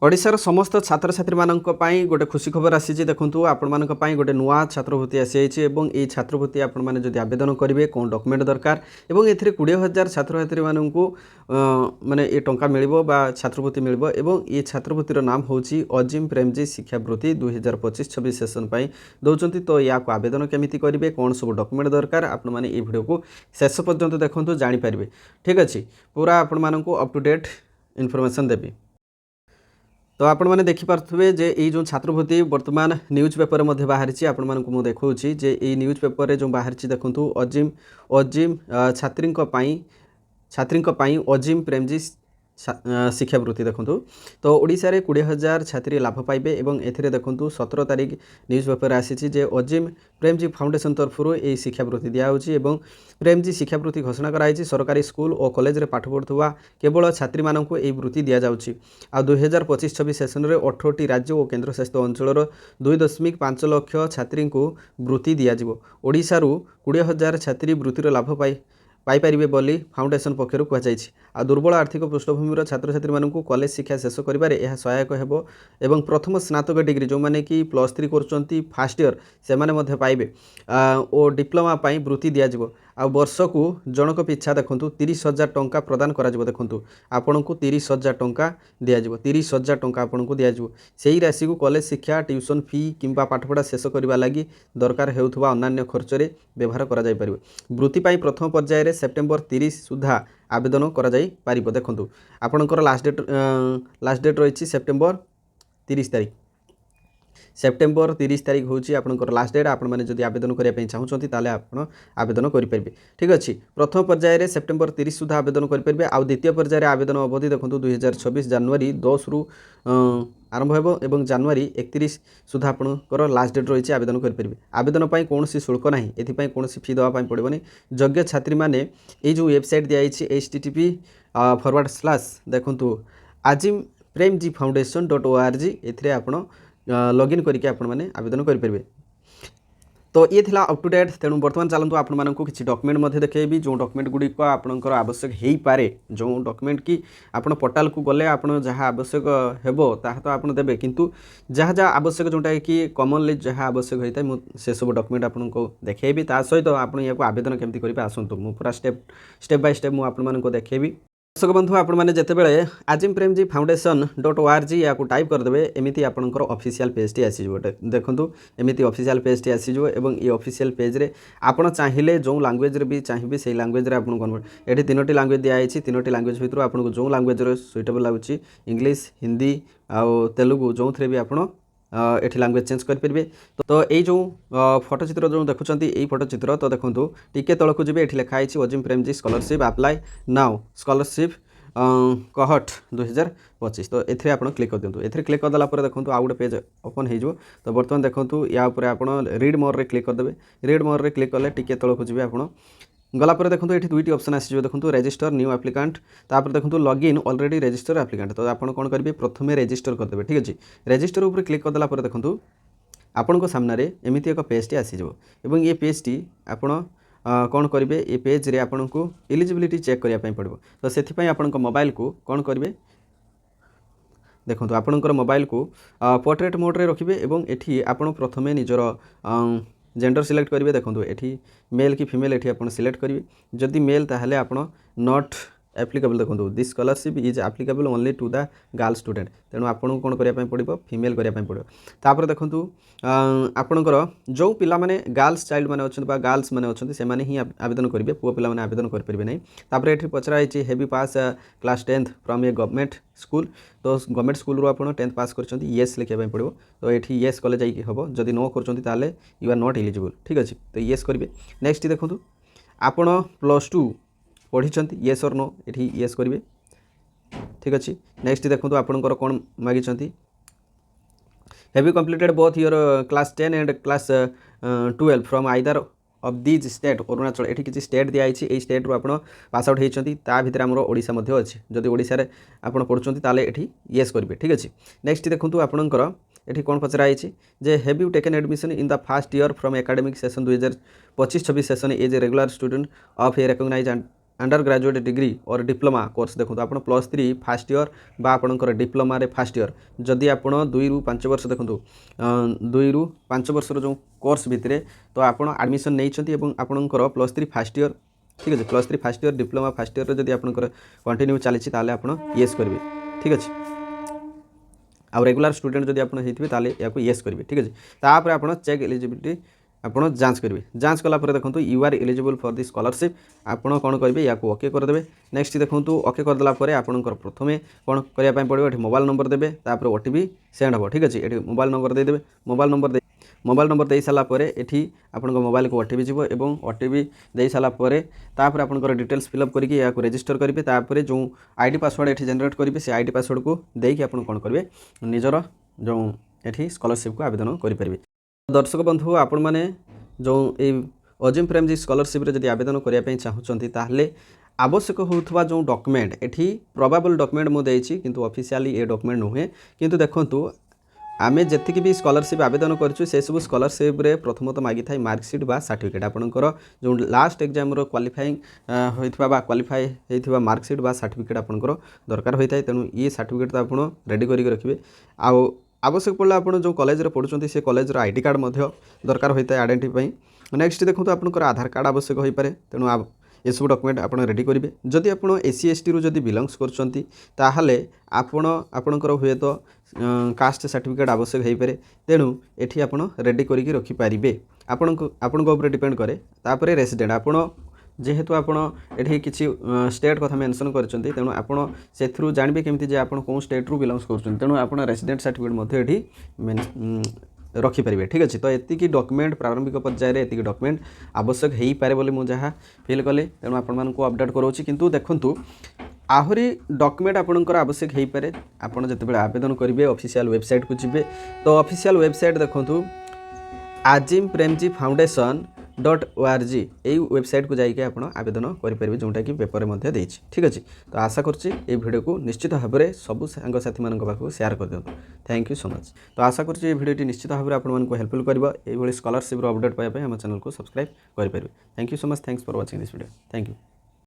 ओडिशार समस्त छात्र छात्री मानक पई गोटे खुशी खबर आसी देखु आपण मानक पई गोटे नुआ छात्रवृत्ति आसी एवं ये छात्रवृत्ति आपण मैंने जदि आवेदन करेंगे कौन डॉक्यूमेंट दरकार एवं ए 20,000 छात्र छात्री मानक माने ये टंका मिलिबो बा छात्रवृत्ति मिलिबो एवं ये छात्रवृत्तिर नाम होची अजिम प्रेमजी शिक्षावृत्ति 2025-26 सेशन पई दौरान। तो या को आवेदन केमिति करेंगे कौन सब डॉक्यूमेंट दरकार आपण माने ये वीडियो को शेष पर्यंत देखु जानि पारिबे। ठीक अच्छे पूरा आपण मानक अप टू डेट इनफॉरमेशन देबी। तो आपण मैंने देखिपे जे ये जो छात्रवृत्ति वर्तमान न्यूज पेपर में बाहरी आपण मानक मुझे देखा जे ये न्यूज पेपर रे जो बाहरी देखूँ अजिम अजिम छात्री अजिम प्रेमजी शिक्षावृत्ति देखूँ। तो ओडिशा रे 20,000 छात्री लाभ पाइबे एवं एथिरे देखूँ 17 तारिख न्यूज पेपर आसी जे अजिम प्रेमजी फाउंडेशन तरफ ये शिक्षावृत्ति दिखाई एवं प्रेमजी शिक्षावृत्ति घोषणा कराई सरकारी स्कूल और कॉलेज रे पाठ पढ़ुवा केवल छात्री मानक यह वृत्ति दि जाउछि। आ 2025-26 सेशन में 18टी राज्य और केन्द्रशासित अंचल 2.5 लाख छात्री को वृत्ति दिज्व। ओडिशारू 20,000 छात्री वृत्तिर लाभ पाइपारे बोली फाउंडेशन पक्षर कहुई। आ दुर्बल आर्थिक पृष्ठभूमिर छात्र छात्री मानक कॉलेज शिक्षा शेष करिबारे यह सहायक हेबो एवं प्रथम स्नातक डिग्री जो माने कि +3 कर फास्ट इयर से माने पाइबे और डिप्लोमा पाई वृत्ति दिज्व। आ वर्ष को जनक पिछा देखूँ 30,000 टंका प्रदान करा देखूँ आपण को 30,000 टंका दिज्व। 30,000 टंका आपण को दिज्व। से राशि को कॉलेज शिक्षा ट्यूशन फी किंबा पाठपढ़ा शेष करने लगी दरकार होउथुवा अन्य खर्च रे व्यवहार करा जाय परिबो। वृत्ति पाई प्रथम पर्याय रे सेप्टेम्बर 30 सुधा आवेदन करा जाय परिबो। देखंतु आपणकर लास्ट डेट रही सेप्टेम्बर 30 तारिख। सेप्टेम्बर 30 तारिख हूँ आपंकर लास्ट डेट। आपण मैंने जब आवेदन करने चाहूँगी ताले आप आवेदन करेंगे। ठीक अच्छे प्रथम पर्यायर सेप्टेम्बर 30 सुधा आवेदन करेंगे। आउ द्वितीय पर्यायर आवेदन अवधि देखो 2026 जनवरी 10 रु आरंभ हो एवं जनवरी 31 सुधा आपंकर लास्ट डेट रही आवेदन करेंगे। आवेदन पर कौन शुल्क ना ये कौन फी देवाई पड़ोनी। योग्य छात्री मैंने ये जो वेबसाइट दिखाई http:// देखूँ अजिम प्रेमजी फाउंडेशन.org ए आप लॉगिन करके आपण मैंने आवेदन करेंगे। तो ये थिला अप टू डेट। तेणु बर्तमान चलतु आपण मानक किसी डॉक्यूमेंट मध्य देखी जो डॉक्यूमेंट गुड़िक आपणकर आवश्यक हो पारे जो डॉक्यूमेंट कि आपण पोर्टाल को गले आपण जहाँ आवश्यक हेबो ताहा तो आपण देबे किंतु जहाँ जहाँ आवश्यक जोटा कि कॉमनली जहाँ आवश्यक होता है से सब डॉक्यूमेंट आपको देखैबी। ता सहित आपण या आवेदन केमती करेंगे आसतु मु पूरा स्टेप बाय स्टेप मुझे आपको देखैबी। दर्शक बंधु आपण मैंने जितेबाला अजिम प्रेमजी फाउंडेशन.org या टाइप करदे एमती आपंकर ऑफिशियल पेज टी आसीजो। देखो एमती ऑफिशियल पेज टी आसीजो एवं ये ऑफिशियल पेज रे आपण चाहिए जो लैंग्वेज रे भी चाहिए से लैंग्वेज रे आपन कन्वर्ट ये 3टी लैंग्वेज दिखाई 3टी लैंग्वेज भितर आपको जो लैंग्वेज सुइटेबल लगुच इंग्लिश हिंदी आउ तेलुगु जो थे भी आप एठी लैंग्वेज चेंज करेंगे। तो ये जो फोटोचित्र जो देखुं यही फोटोचित्र तो देखो टिके तलक जी ये लिखाई Azim Premji scholarship apply now scholarship कहट 2025। तो ये आप क्लिक कर दिंतु। ये क्लिक करदेला देखो आउ गोटे पेज ओपन हो। तो बर्तमान देखो या आप रीड मोर रे क्लिक करदे। रीड मोर रे क्लिक कले टिके तलक जी आप गलापर देखो ये 2टी ऑप्शन आसीजो। देखो रजिस्टर न्यू एप्लिकेंट तापर देखो लॉगिन ऑलरेडी रजिस्टर एप्लिकेंट। तो आप कौन करेंगे प्रथम रजिस्टर करदे। ठीक अच्छे रजिस्टर उपर क्लिक करदेला देखो आपण को सामने एमती एक पेज टी आसीजो एवं ये पेज टी आपण कौन करेंगे ये पेज रे आपण को एलिजिबिलिटी चेक करने पड़ो। तो से आपण मोबाइल को कौन करेंगे देखो आपणकर मोबाइल को पोर्ट्रेट मोड रे रखिए एवं एठी आपण प्रथमे निजर जेंडर सिलेक्ट करेंगे। देखो ये मेल कि फीमेल ये आप सिलेक्ट करेंगे। जदि मेल ताहले आपण नॉट एप्लिकेबल देखो this scholarship is applicable only to the girl student. तेणु आपको कौन करने पड़ो फीमेल करने पड़ो। तापर देखो आपणकर जो पिला माने गर्ल्स चाइल्ड माने अच्छे गर्ल्स माने अच्छे से माने ही आवेदन करेंगे पुओ पिला माने आवेदन करेंगे नहीं। तापर ये पचराई have pass class 10th from a government school. तो गवर्नमेंट स्कूल रू आप 10th पास कर येस लिखाई पड़ो। तो ये येस कले जाइए हम जदि न कर यू आर नॉट एलिजिबल। ठीक अच्छे तो येस करेंगे। नेक्स्ट देखो आपण +2 पढ़ी येस और नो ये येस करेंगे। ठीक अच्छे नेक्स्ट देखो आपंकर कौन मागी have you completed both your class 10 and class 12 from either of these state Arunachal. ये किसी स्टेट दिखाई ये स्टेट रू आप पास आउट होती भितर आमर ओडिशा मध्य अच्छे जदि ओडिशा रे आप पढ़ुंट ताले ये येस करेंगे। ठीक अच्छे नेक्स्ट देखो आपंकर ये कौन पचराई जे have you taken admission in the first year from academic session 2025-26 session as a regular student of a recognised undergraduate degree और डिप्लोमा कोर्स देखो आप +3 फास्ट ईयर बा आपणकर डिप्लोमा रे फास्ट ईयर जदि आप 2 ରୁ 5 वर्ष देखो 2 ରୁ 5 वर्षर जो कोर्स भितर तो आप एडमिशन नहीं आपणकर +3 फास्ट ईयर ठीक है +3 fast year diploma fast year जदि आपणकर कंटिन्यू चली आप येस करेंगे ठीक अच्छे आ रेगुलर स्टूडेंट जब आप या येस करेंगे ठीक है तापर आप चेक एलिजिबिलिटी आपड़ जांच करेंगे जांच कलापर देखो you are eligible for the scholarship आपड़ कौन करेंगे या ओके करदे नेक्स्ट देखो ओके करदेला आपंकर प्रथम कौन करने पड़ो ये मोबाइल नंबर देवे तापर ओटीपी सेंड हम ठीक अच्छे ये मोबाइल नंबर देदेवे मोबाइल नंबर दे सारापर ये आप मोबाइल को ओटीपी जीव और ओटीपी दे सारापर तापर आपंकर डिटेल्स फिलअप करके या रजिस्टर करेंगे तापर जो आईडी पासवर्ड ये जनरेट करेंगे से आईडी पासवर्ड को देकी आप कौन करेंगे निजर जो ये स्कॉलरशिप को आवेदन करेंगे दर्शक बंधु आपण मैंने जो अजिम प्रेमजी स्कॉलरशिप रे जदि आवेदन करने चाहूँगी ताहले आवश्यक होता जो डॉक्यूमेंट एठी प्रोबेबल डॉक्यूमेंट मुझे किंतु ऑफिशियली ये डॉक्यूमेंट नुहे किंतु देखंतु आमे जतिक भी स्कॉलरशिप आवेदन करछु से सब स्कॉलरशिप रे प्रथमतः मागी थाई मार्कशीट बा सर्टिफिकेट आपनकर जो लास्ट एग्जाम रो क्वालिफाइंग होइथबा बा क्वालिफाई होइथबा मार्कशीट बा सर्टिफिकेट आपनकर दरकार होइथाय तेनु ये सर्टिफिकेट तो आपण रेडी करिक रखिबे आ आवश्यक पड़े आप जो कॉलेज रे पढ़ुछंती से कॉलेज रो आईडी कार्ड मध्य दरकार होइता आइडेंटिफाई नेक्स्ट देखो आपनकर आधार कार्ड आवश्यक होई पारे तेणु ये सब डॉक्यूमेंट आप रेडी करेंगे जदि आप एससी एसटी रू जदि बिलंग्स करछंती ताहले आपणकर हुए तो कास्ट सर्टिफिकेट आवश्यक हो पारे तेणु एठी आपण रेडी करिक रखि पारिबे आपन ऊपर डिपेंड करे तापर रेसिडेंट आपण जेहेतु आपड़ ये किसी स्टेट कथा मेंशन करछंती तेणु आपण से थ्रू जानबे केमती जे आपण कोन स्टेट रू बिलंग्स करछंती तेणु आपण रेसिडेंट सर्टिफिकेट मध्ये एठी रखिपारे ठीक अच्छे तो ये डॉक्यूमेंट प्रारंभिक पर्यायर ये डॉक्यूमेंट आवश्यक हो पारे बोली मुझे जहाँ फिल कले तेणु आपण अपडेट करोची किंतु देखंतु आहरी डॉक्यूमेंट आपणकर आवश्यक हो पारे आपण जते आवेदन करेंगे ऑफिशियल वेबसाइट को जीवे तो ऑफिशियल वेबसाइट देखंतु आजिम प्रेमजी फाउंडेशन .org यही वेबसाइट को जाइए आप आवेदन करेंगे जोटा कि पेपर में देती ठीक अच्छे तो आशा करुँच ये वीडियो को निश्चित भाव में सब सांगसाथी मान पाखक सेयार कर दिखाँ थैंक यू सो मच तो आशा करुँच ये वीडियो निश्चित भाव में आपको हेल्पफुल कर स्कॉलरशिप अपडेट पाइबा आम चैनल को सब्सक्राइब करेंगे thank you so much thanks for watching this video thank you.